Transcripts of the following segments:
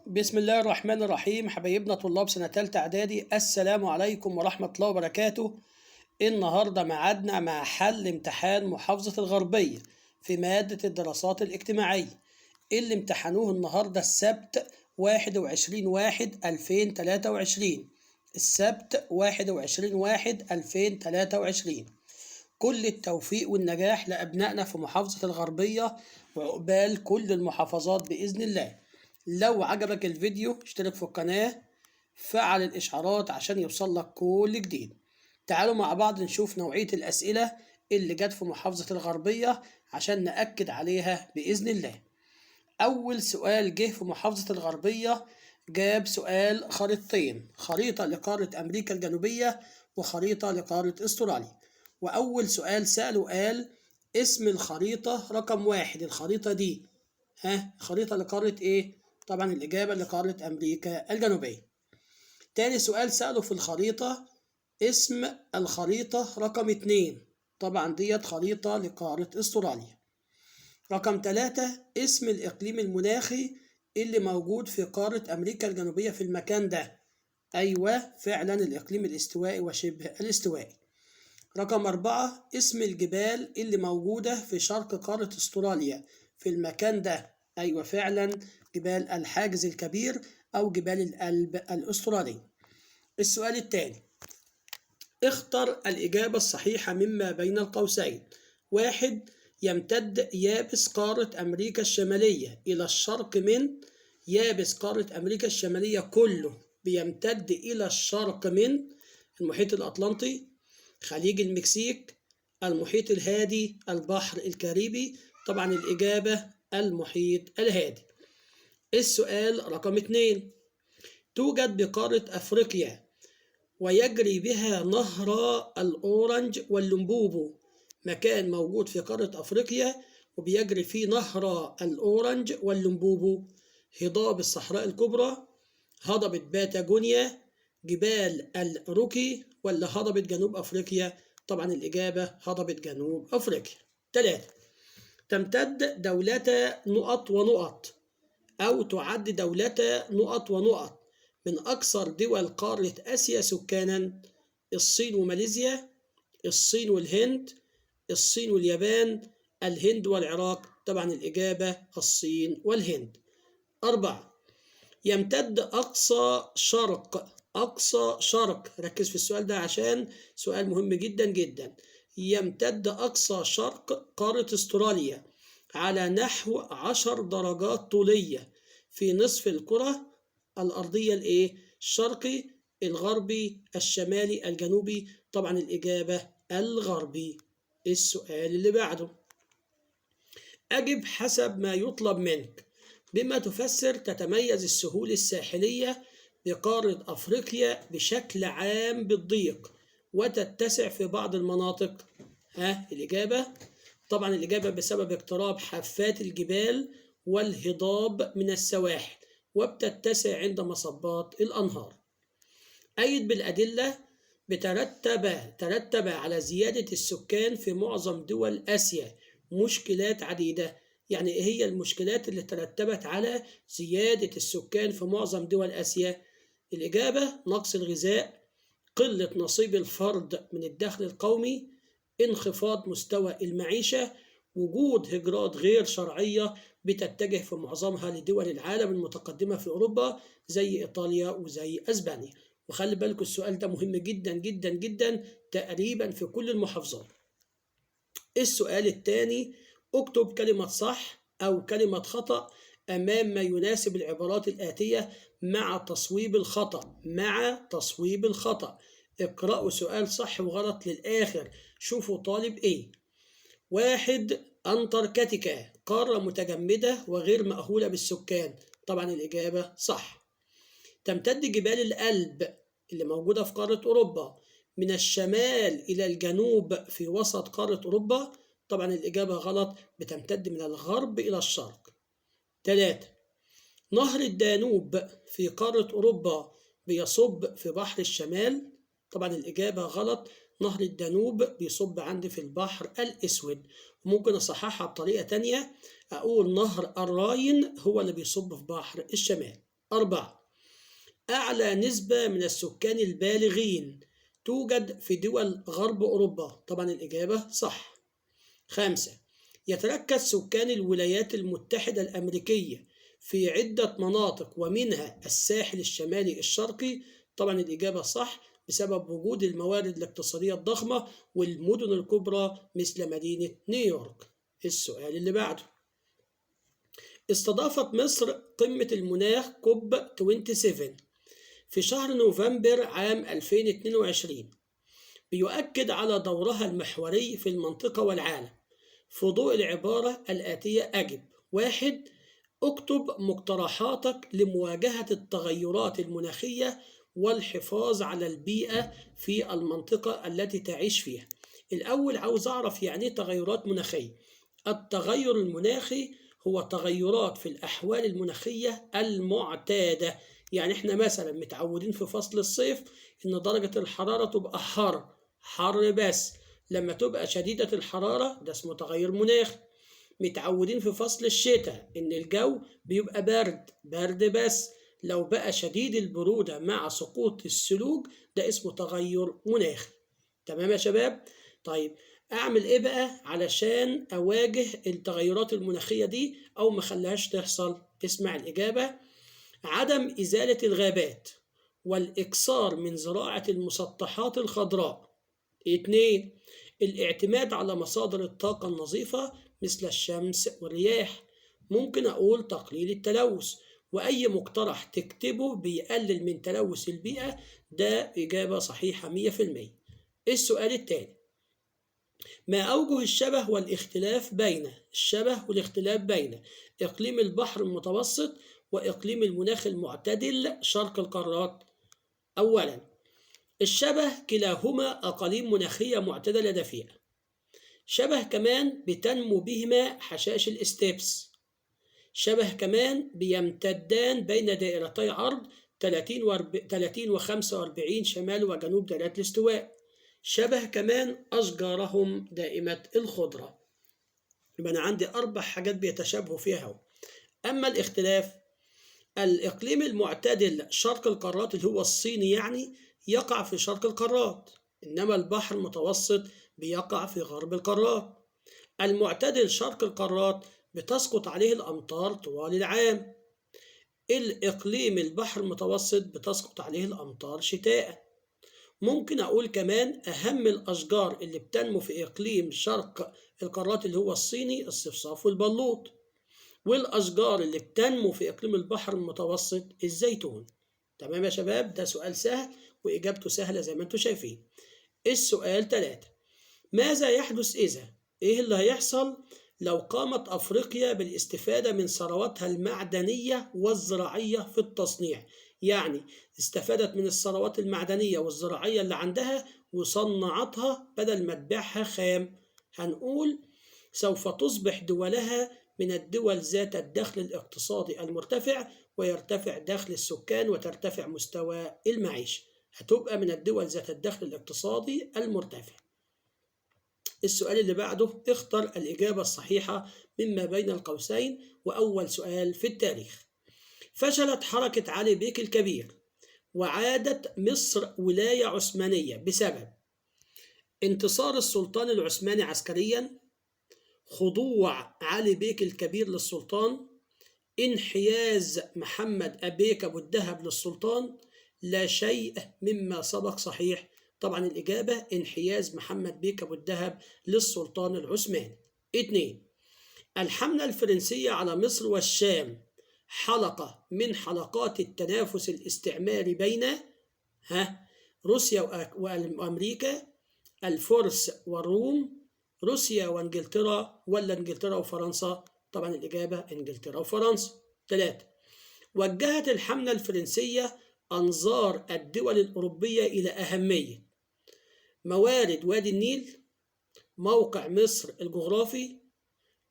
بسم الله الرحمن الرحيم. حبايبنا طلاب سنة تالتة إعدادي، السلام عليكم ورحمة الله وبركاته. النهاردة معادنا مع حل امتحان محافظة الغربية في مادة الدراسات الاجتماعية اللي امتحنوه النهاردة السبت 21/1/2023. السبت 21/1/2023. كل التوفيق والنجاح لأبنائنا في محافظة الغربية وعقبال كل المحافظات بإذن الله. لو عجبك الفيديو اشترك في القناة، فعل الإشعارات عشان يوصل لك كل جديد. تعالوا مع بعض نشوف نوعية الأسئلة اللي جت في محافظة الغربية عشان نأكد عليها بإذن الله. أول سؤال جه في محافظة الغربية جاب سؤال خريطتين، خريطة لقارة أمريكا الجنوبية وخريطة لقارة أستراليا. وأول سؤال سأله قال اسم الخريطة رقم 1. الخريطة دي خريطة لقارة إيه؟ طبعا الإجابة لقارة أمريكا الجنوبية. تاني سؤال سأله في الخريطة اسم الخريطة رقم 2. طبعا ديت خريطة لقارة أستراليا. رقم 3 اسم الإقليم المناخي اللي موجود في قارة أمريكا الجنوبية في المكان ده. أيوة فعلا الإقليم الاستوائي وشبه الاستوائي. رقم 4 اسم الجبال اللي موجودة في شرق قارة أستراليا في المكان ده. أيوة فعلا جبال الحاجز الكبير أو جبال الألب الأسترالي. السؤال الثاني اختر الإجابة الصحيحة مما بين القوسين. 1 يمتد يابس قارة أمريكا الشمالية إلى الشرق من يابس قارة أمريكا الشمالية كله بيمتد إلى الشرق من المحيط الأطلنطي، خليج المكسيك، المحيط الهادي، البحر الكاريبي. طبعا الإجابة المحيط الهادي. السؤال رقم 2 توجد بقارة أفريقيا ويجري بها نهر الأورنج واللمبوبو. مكان موجود في قارة أفريقيا وبيجري فيه نهر الأورنج واللمبوبو. هضاب الصحراء الكبرى، هضبة باتاجونيا، جبال الروكي، ولا هضبة جنوب أفريقيا؟ طبعا الإجابة هضبة جنوب أفريقيا. 3 تمتد دولة نقط ونقط أو تعد دولة نقط ونقط من أكثر دول قارة آسيا سكانا. الصين وماليزيا، الصين والهند، الصين واليابان، الهند والعراق. طبعا الإجابة الصين والهند. 4 يمتد أقصى شرق، ركز في السؤال ده عشان سؤال مهم جدا جدا. يمتد أقصى شرق قارة أستراليا على نحو 10 درجات طولية في نصف الكرة الأرضية الشرقي، الغربي، الشمالي، الجنوبي. طبعا الإجابة الغربي. السؤال اللي بعده أجب حسب ما يطلب منك. بما تفسر تتميز السهول الساحلية بقارة أفريقيا بشكل عام بالضيق وتتسع في بعض المناطق؟ الإجابة طبعا الإجابة بسبب اقتراب حافات الجبال والهضاب من السواحل وبتتسع عند مصبات الأنهار. أيد بالأدلة ترتب على زيادة السكان في معظم دول آسيا مشكلات عديدة. يعني إيه هي المشكلات اللي ترتبت على زيادة السكان في معظم دول آسيا؟ الإجابة نقص الغذاء، قلة نصيب الفرد من الدخل القومي، انخفاض مستوى المعيشة، وجود هجرات غير شرعية بتتجه في معظمها لدول العالم المتقدمة في أوروبا زي إيطاليا وزي أسبانيا. وخلي بالكم السؤال ده مهم جدا جدا جدا تقريبا في كل المحافظات. السؤال الثاني اكتب كلمة صح أو كلمة خطأ أمام ما يناسب العبارات الآتية مع تصويب الخطأ. اقرأوا سؤال صح وغلط للآخر، شوفوا طالب إيه. 1 أنتاركتيكا قارة متجمدة وغير مأهولة بالسكان. طبعا الإجابة صح. تمتد جبال الألب اللي موجودة في قارة أوروبا من الشمال إلى الجنوب في وسط قارة أوروبا. طبعا الإجابة غلط، بتمتد من الغرب إلى الشرق. 3 نهر الدانوب في قارة أوروبا بيصب في بحر الشمال. طبعا الإجابة غلط، نهر الدانوب بيصب عندي في البحر الأسود. ممكن أصححها بطريقة تانية، أقول نهر الراين هو اللي بيصب في بحر الشمال. 4. أعلى نسبة من السكان البالغين توجد في دول غرب أوروبا. طبعا الإجابة صح. 5. يتركز سكان الولايات المتحدة الأمريكية في عدة مناطق ومنها الساحل الشمالي الشرقي. طبعا الإجابة صح بسبب وجود الموارد الاقتصادية الضخمة والمدن الكبرى مثل مدينة نيويورك. السؤال اللي بعده: استضافت مصر قمة المناخ كوب 27 في شهر نوفمبر عام 2022، بيؤكد على دورها المحوري في المنطقة والعالم. في ضوء العبارة الآتية أجب. 1. اكتب مقترحاتك لمواجهة التغيرات المناخية والحفاظ على البيئة في المنطقة التي تعيش فيها. الأول عاوز أعرف يعني إيه تغيرات مناخية. التغير المناخي هو تغيرات في الأحوال المناخية المعتادة. يعني إحنا مثلا متعودين في فصل الصيف إن درجة الحرارة تبقى حر بس. لما تبقى شديدة الحرارة ده اسمه تغير مناخي. متعودين في فصل الشتاء إن الجو بيبقى برد بس. لو بقى شديد البرودة مع سقوط الثلوج ده اسمه تغير مناخي. تمام يا شباب؟ طيب أعمل إيه بقى علشان أواجه التغيرات المناخية دي أو ما خليهاش تحصل؟ اسمع الإجابة: عدم إزالة الغابات والإكثار من زراعة المسطحات الخضراء. 2. الاعتماد على مصادر الطاقة النظيفة مثل الشمس والرياح. ممكن أقول تقليل التلوث، وأي مقترح تكتبه بيقلل من تلوث البيئة ده إجابة صحيحة 100%. السؤال التالي: ما أوجه الشبه والاختلاف بين إقليم البحر المتوسط وإقليم المناخ المعتدل شرق القارات؟ أولا، الشبه كلاهما أقاليم مناخية معتدلة دافئة. شبه كمان بتنمو بهما حشائش الاستبس. شبه كمان بيمتدان بين دائرتي عرض 30 و 45 شمال وجنوب دائرة الاستواء. شبه كمان أشجارهم دائمة الخضرة. يبقى أنا عندي 4 حاجات بيتشابهوا فيها. أما الاختلاف: الإقليم المعتدل شرق القارات اللي هو الصيني يعني يقع في شرق القارات، إنما البحر المتوسط بيقع في غرب القارات. المعتدل شرق القارات بتسقط عليه الأمطار طوال العام. الإقليم البحر المتوسط بتسقط عليه الأمطار شتاء. ممكن أقول كمان أهم الأشجار اللي بتنمو في إقليم شرق القارات اللي هو الصيني الصفصاف والبلوط. والأشجار اللي بتنمو في إقليم البحر المتوسط الزيتون. تمام يا شباب؟ ده سؤال سهل وإجابته سهلة زي ما انتم شايفين. السؤال 3: ماذا يحدث إيه اللي هيحصل لو قامت أفريقيا بالاستفادة من ثرواتها المعدنية والزراعية في التصنيع؟ يعني استفادت من الثروات المعدنية والزراعية اللي عندها وصنعتها بدل ما تبيعها خام. هنقول سوف تصبح دولها من الدول ذات الدخل الاقتصادي المرتفع، ويرتفع دخل السكان وترتفع مستوى المعيشة. هتبقى من الدول ذات الدخل الاقتصادي المرتفع. السؤال اللي بعده: اختر الإجابة الصحيحة مما بين القوسين. وأول سؤال في التاريخ: فشلت حركة علي بيك الكبير وعادت مصر ولاية عثمانية بسبب انتصار السلطان العثماني عسكريا، خضوع علي بيك الكبير للسلطان، انحياز محمد أبيك أبو الدهب للسلطان. لا شيء مما سبق صحيح. طبعا الإجابة انحياز محمد بيك أبو الدهب للسلطان العثماني. 2. الحملة الفرنسية على مصر والشام حلقة من حلقات التنافس الاستعماري بين روسيا وأمريكا، الفرس والروم، روسيا وانجلترا، ولا انجلترا وفرنسا؟ طبعا الإجابة انجلترا وفرنسا. 3. وجهت الحملة الفرنسية أنظار الدول الأوروبية إلى أهمية موارد وادي النيل، موقع مصر الجغرافي،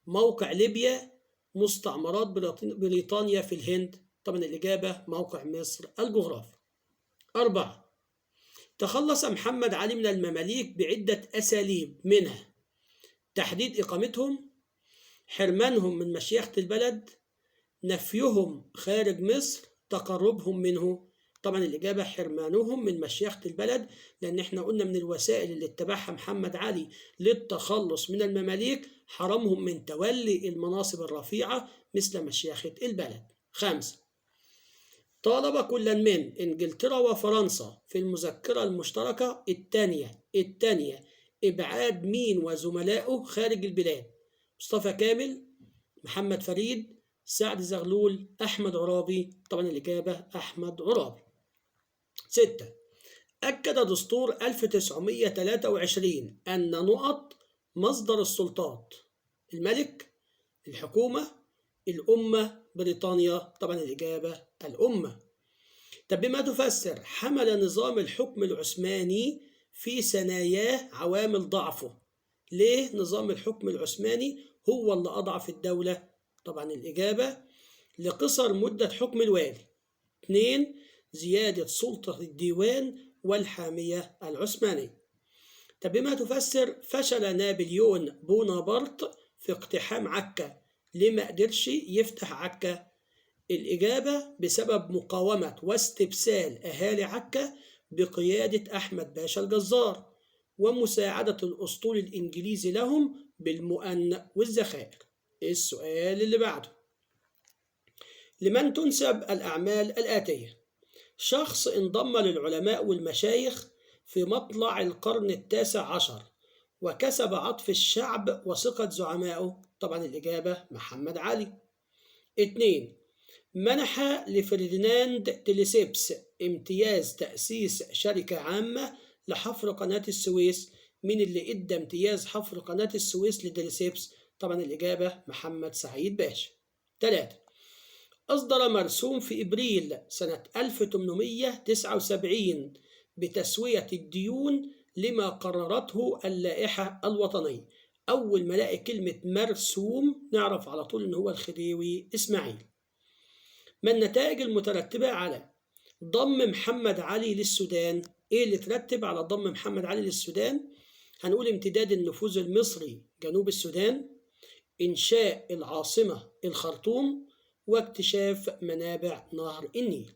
موقع ليبيا، مستعمرات بريطانيا في الهند. طبعا الإجابة موقع مصر الجغرافي. 4. تخلص محمد علي من المماليك بعدة أساليب، منها تحديد إقامتهم، حرمانهم من مشيخة البلد، نفيهم خارج مصر، تقربهم منه؟ طبعا الإجابة حرمانهم من مشيخة البلد، لأن احنا قلنا من الوسائل اللي اتبعها محمد علي للتخلص من المماليك حرمهم من تولي المناصب الرفيعة مثل مشيخة البلد. 5. طالب كل من إنجلترا وفرنسا في المذكرة المشتركة الثانية إبعاد مين وزملائه خارج البلاد؟ مصطفى كامل، محمد فريد، سعد زغلول، أحمد عرابي. طبعا الإجابة أحمد عرابي. 6. أكد دستور 1923 أن نقط مصدر السلطات: الملك، الحكومة، الأمة، بريطانيا. طبعا الإجابة الأمة. طب بما تفسر حمل نظام الحكم العثماني في ثناياه عوامل ضعفه؟ ليه نظام الحكم العثماني هو اللي أضعف الدولة؟ طبعا الإجابة لقصر مدة حكم الوالي. 2. زيادة سلطة الديوان والحامية العثمانية. طب بما تفسر فشل نابليون بونابرت في اقتحام عكا؟ ليه ما قدرش يفتح عكا؟ الإجابة بسبب مقاومة واستبسال أهالي عكا بقيادة أحمد باشا الجزار ومساعدة الأسطول الإنجليزي لهم بالمؤن والذخائر. السؤال اللي بعده: لمن تنسب الأعمال الآتية؟ شخص انضم للعلماء والمشايخ في مطلع القرن التاسع عشر وكسب عطف الشعب وثقة زعمائه. طبعا الإجابة محمد علي. 2. منح لفرديناند ديليسيبس امتياز تأسيس شركة عامة لحفر قناة السويس. من اللي ادى امتياز حفر قناة السويس لديليسيبس؟ طبعا الإجابة محمد سعيد باشا. 3. أصدر مرسوم في إبريل سنة 1879 بتسوية الديون لما قررته اللائحة الوطنية. أول ما نلاقي كلمة مرسوم نعرف على طول إن هو الخديوي إسماعيل. ما النتائج المترتبة على ضم محمد علي للسودان؟ إيه اللي ترتب على ضم محمد علي للسودان؟ هنقول امتداد النفوذ المصري جنوب السودان، إنشاء العاصمة الخرطوم، واكتشاف منابع نهر النيل.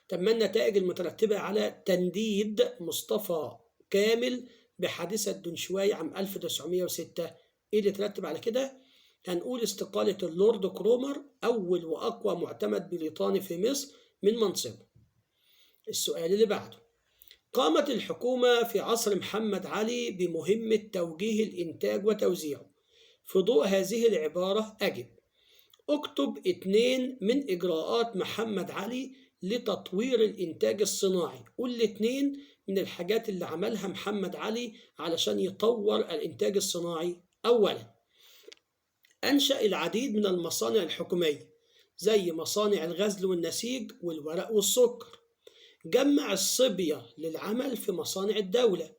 طب ما النتائج المترتبة على تنديد مصطفى كامل بحادثة دنشواي عام 1906؟ إيه اللي ترتب على كده؟ هنقول استقالة اللورد كرومر أول وأقوى معتمد بريطاني في مصر من منصبه. السؤال اللي بعده: قامت الحكومة في عصر محمد علي بمهمة توجيه الإنتاج وتوزيعه. في ضوء هذه العبارة أجب. اكتب 2 من إجراءات محمد علي لتطوير الإنتاج الصناعي. قول 2 من الحاجات اللي عملها محمد علي علشان يطور الإنتاج الصناعي. أولا، أنشأ العديد من المصانع الحكومية زي مصانع الغزل والنسيج والورق والسكر. جمع الصبية للعمل في مصانع الدولة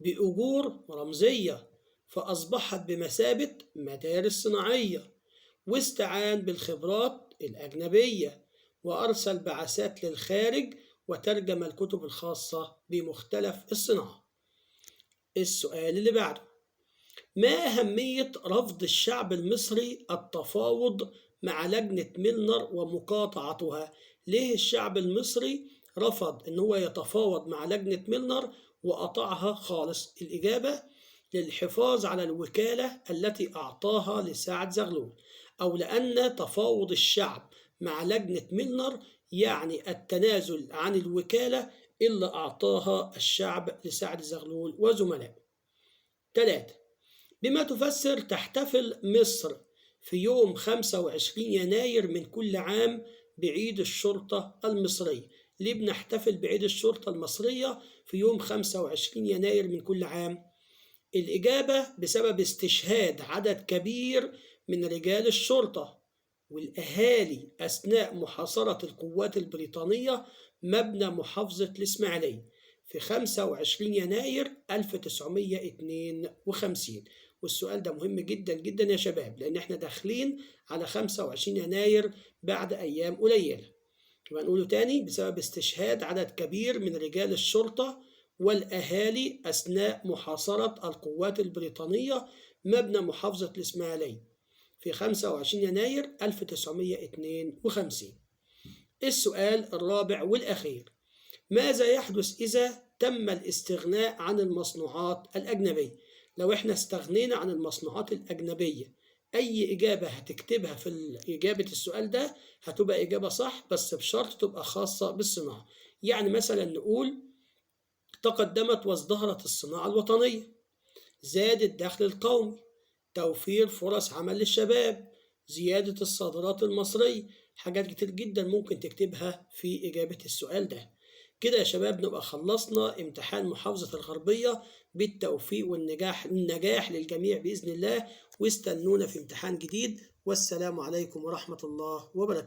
بأجور رمزية فأصبحت بمثابة مدارس صناعية، واستعان بالخبرات الأجنبية وأرسل بعثات للخارج وترجم الكتب الخاصة بمختلف الصناعة. السؤال اللي بعده: ما أهمية رفض الشعب المصري التفاوض مع لجنة ميلنر ومقاطعتها؟ ليه الشعب المصري رفض أن هو يتفاوض مع لجنة ميلنر وقطعها خالص؟ الإجابة للحفاظ على الوكالة التي أعطاها لسعد زغلول، أو لأن تفاوض الشعب مع لجنة ميلنر يعني التنازل عن الوكالة اللي أعطاها الشعب لسعد زغلول وزملائه. 3. بما تفسر تحتفل مصر في يوم 25 يناير من كل عام بعيد الشرطة المصرية؟ ليه بنحتفل بعيد الشرطة المصرية في يوم 25 يناير من كل عام؟ الإجابة بسبب استشهاد عدد كبير من رجال الشرطة والأهالي أثناء محاصرة القوات البريطانية مبنى محافظة الإسماعيلية في 25 يناير 1952. والسؤال ده مهم جدا جدا يا شباب، لأن احنا داخلين على 25 يناير بعد أيام قليلة. يبقى نقوله تاني: بسبب استشهاد عدد كبير من رجال الشرطة والأهالي أثناء محاصرة القوات البريطانية مبنى محافظة الإسماعيلية في 25 يناير 1952. السؤال الرابع والأخير: ماذا يحدث إذا تم الاستغناء عن المصنوعات الأجنبية؟ لو احنا استغنينا عن المصنوعات الأجنبية، أي إجابة هتكتبها في إجابة السؤال ده هتبقى إجابة صح، بس بشرط تبقى خاصة بالصناعة. يعني مثلا نقول: تقدمت وازدهرت الصناعة الوطنية، زاد الدخل القومي، توفير فرص عمل للشباب، زيادة الصادرات المصرية. حاجات كتير جدا ممكن تكتبها في إجابة السؤال ده. كده يا شباب نبقى خلصنا امتحان محافظة الغربية. بالتوفيق والنجاح للجميع بإذن الله، واستنونا في امتحان جديد. والسلام عليكم ورحمة الله وبركاته.